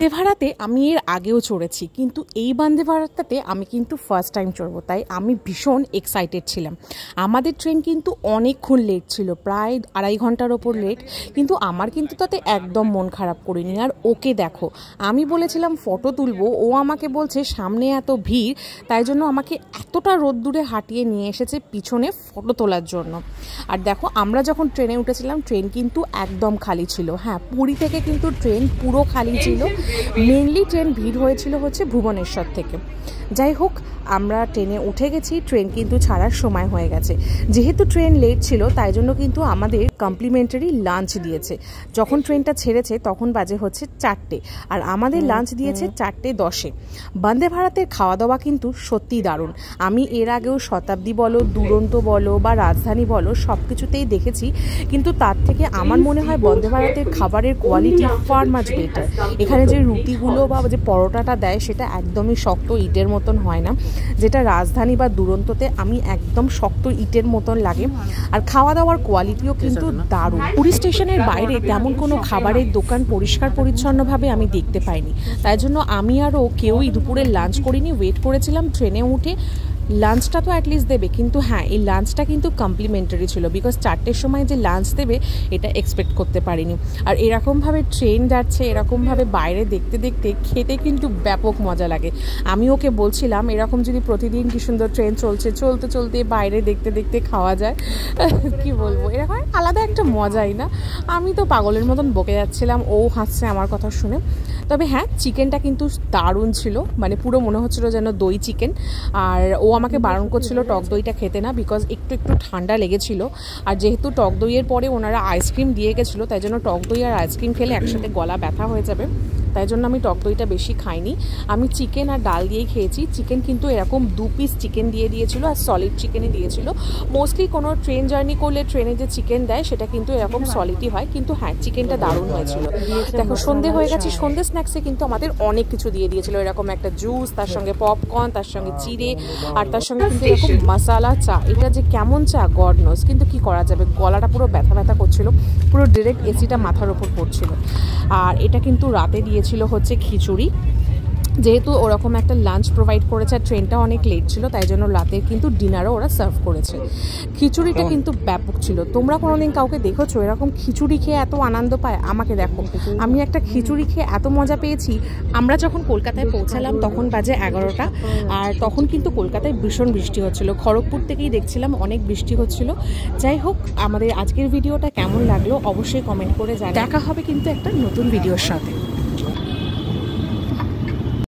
বন্দে ভারতে আমি এর আগেও চড়েছি, কিন্তু এই বন্দে ভারতটাতে আমি কিন্তু ফার্স্ট টাইম চড়বো, তাই আমি ভীষণ এক্সাইটেড ছিলাম। আমাদের ট্রেন কিন্তু অনেকক্ষণ লেট ছিল, প্রায় 2.5 ঘন্টার ওপর লেট, কিন্তু আমার কিন্তু তাতে একদম মন খারাপ করিনি। আর ওকে দেখো, আমি বলেছিলাম ফটো তুলবো, ও আমাকে বলছে সামনে এত ভিড়, তাই জন্য আমাকে এতটা রোদ্দুরে হাঁটিয়ে নিয়ে এসেছে পিছনে ফটো তোলার জন্য। আর দেখো, আমরা যখন ট্রেনে উঠেছিলাম ট্রেন কিন্তু একদম খালি ছিল। হ্যাঁ, পুরী থেকে কিন্তু ট্রেন পুরো খালি ছিল, মেনলি ট্রেন ভিড় হয়েছিল হচ্ছে ভুবনেশ্বর থেকে। যাই হোক, আমরা ট্রেনে উঠে গেছি, ট্রেন কিন্তু ছাড়ার সময় হয়ে গেছে। যেহেতু ট্রেন লেট ছিল তাই জন্য কিন্তু আমাদের কমপ্লিমেন্টারি লাঞ্চ দিয়েছে। যখন ট্রেনটা ছেড়েছে তখন বাজে হচ্ছে 4টে, আর আমাদের লাঞ্চ দিয়েছে 4:10-এ। বন্দে ভারতের খাওয়া দাওয়া কিন্তু সত্যিই দারুণ। আমি এর আগেও শতাব্দী বলো, দুরন্ত বলো বা রাজধানী বলো, সব কিছুতেই দেখেছি, কিন্তু তার থেকে আমার মনে হয় বন্দে ভারতের খাবারের কোয়ালিটি ফার মাচ বেটার। এখানে যে রুটিগুলো বা যে পরোটাটা দেয় সেটা একদমই শক্ত ইটের মতন হয় না, যেটা রাজধানী বা দুরন্ততে আমি একদম শক্ত ইটের মতন লাগে। আর খাওয়া দাওয়ার কোয়ালিটিও কিন্তু দারুণ। পুরী স্টেশনের বাইরে তেমন কোনো খাবারের দোকান পরিষ্কার পরিচ্ছন্নভাবে আমি দেখতে পাইনি, তাই জন্য আমি আরও কেউই দুপুরের লাঞ্চ করিনি, ওয়েট করেছিলাম ট্রেনে উঠে। লাঞ্চটা তো অ্যাটলিস্ট দেবে, কিন্তু হ্যাঁ, এই লাঞ্চটা কিন্তু কমপ্লিমেন্টারি ছিল, বিকজ 4টের সময় যে লাঞ্চ দেবে এটা এক্সপেক্ট করতে পারিনি। আর এরকমভাবে ট্রেন যাচ্ছে, এরকমভাবে বাইরে দেখতে দেখতে খেতে কিন্তু ব্যাপক মজা লাগে। আমি ওকে বলছিলাম এরকম যদি প্রতিদিন কি সুন্দর ট্রেন চলছে, চলতে চলতে বাইরে দেখতে দেখতে খাওয়া যায়, কি বলবো, এরকম আলাদা একটা মজাই না। আমি তো পাগলের মতন বকে যাচ্ছিলাম, ও হাসছে আমার কথা শুনে। তবে হ্যাঁ, চিকেনটা কিন্তু দারুণ ছিল, মানে পুরো মনে হচ্ছিল যেন দই চিকেন। আর ও আমাকে বারণ করছিল টক দইটা খেতে না, বিকজ একটু একটু ঠান্ডা লেগেছিল। আর যেহেতু টক দইয়ের পরে ওনারা আইসক্রিম দিয়ে গেছিলো, তাই জন্য টক দই আর আইসক্রিম খেলে একসাথে গলা ব্যথা হয়ে যাবে, তাই জন্য আমি টক দইটা বেশি খাইনি। আমি চিকেন আর ডাল দিয়েই খেয়েছি। চিকেন কিন্তু এরকম 2 পিস চিকেন দিয়ে দিয়েছিল, আর সলিড চিকেনই দিয়েছিল। মোস্টলি কোনো ট্রেন জার্নি করলে ট্রেনে যে চিকেন দেয় সেটা কিন্তু এরকম সলিডই হয়, কিন্তু হ্যাঁ, চিকেনটা দারুণ হয়েছিল। দেখো, সন্ধে হয়ে গেছে, সন্ধে স্ন্যাক্সে কিন্তু আমাদের অনেক কিছু দিয়ে দিয়েছিল, এরকম একটা জুস, তার সঙ্গে পপকর্ন, তার সঙ্গে চিড়ে, আর তার সঙ্গে কিন্তু এরকম মশালা চা। এটা যে কেমন চা গড নোজ, কিন্তু কি করা যাবে, গলাটা পুরো ব্যথা ব্যথা করছিল, পুরো ডিরেক্ট এসিটা মাথার ওপর পড়ছিল। আর এটা কিন্তু রাতে দিয়েছিল হচ্ছে খিচুড়ি, যেহেতু ওরকম একটা লাঞ্চ প্রোভাইড করেছে আর ট্রেনটা অনেক লেট ছিল, তাই জন্য রাতের কিন্তু ডিনারও ওরা সার্ভ করেছে। খিচুড়িটা কিন্তু ব্যাপক ছিল। তোমরা কোনোদিন কাউকে দেখেছো এরকম খিচুড়ি খেয়ে এত আনন্দ পায়? আমাকে দেখো, আমি একটা খিচুড়ি খেয়ে এত মজা পেয়েছি। আমরা যখন কলকাতায় পৌঁছালাম তখন বাজে 11টা, আর তখন কিন্তু কলকাতায় ভীষণ বৃষ্টি হচ্ছিল। খড়গপুর থেকেই দেখছিলাম অনেক বৃষ্টি হচ্ছিল। যাই হোক, আমাদের আজকের ভিডিওটা কেমন লাগলো অবশ্যই কমেন্ট করে জানাও। দেখা হবে কিন্তু একটা নতুন ভিডিওর সাথে।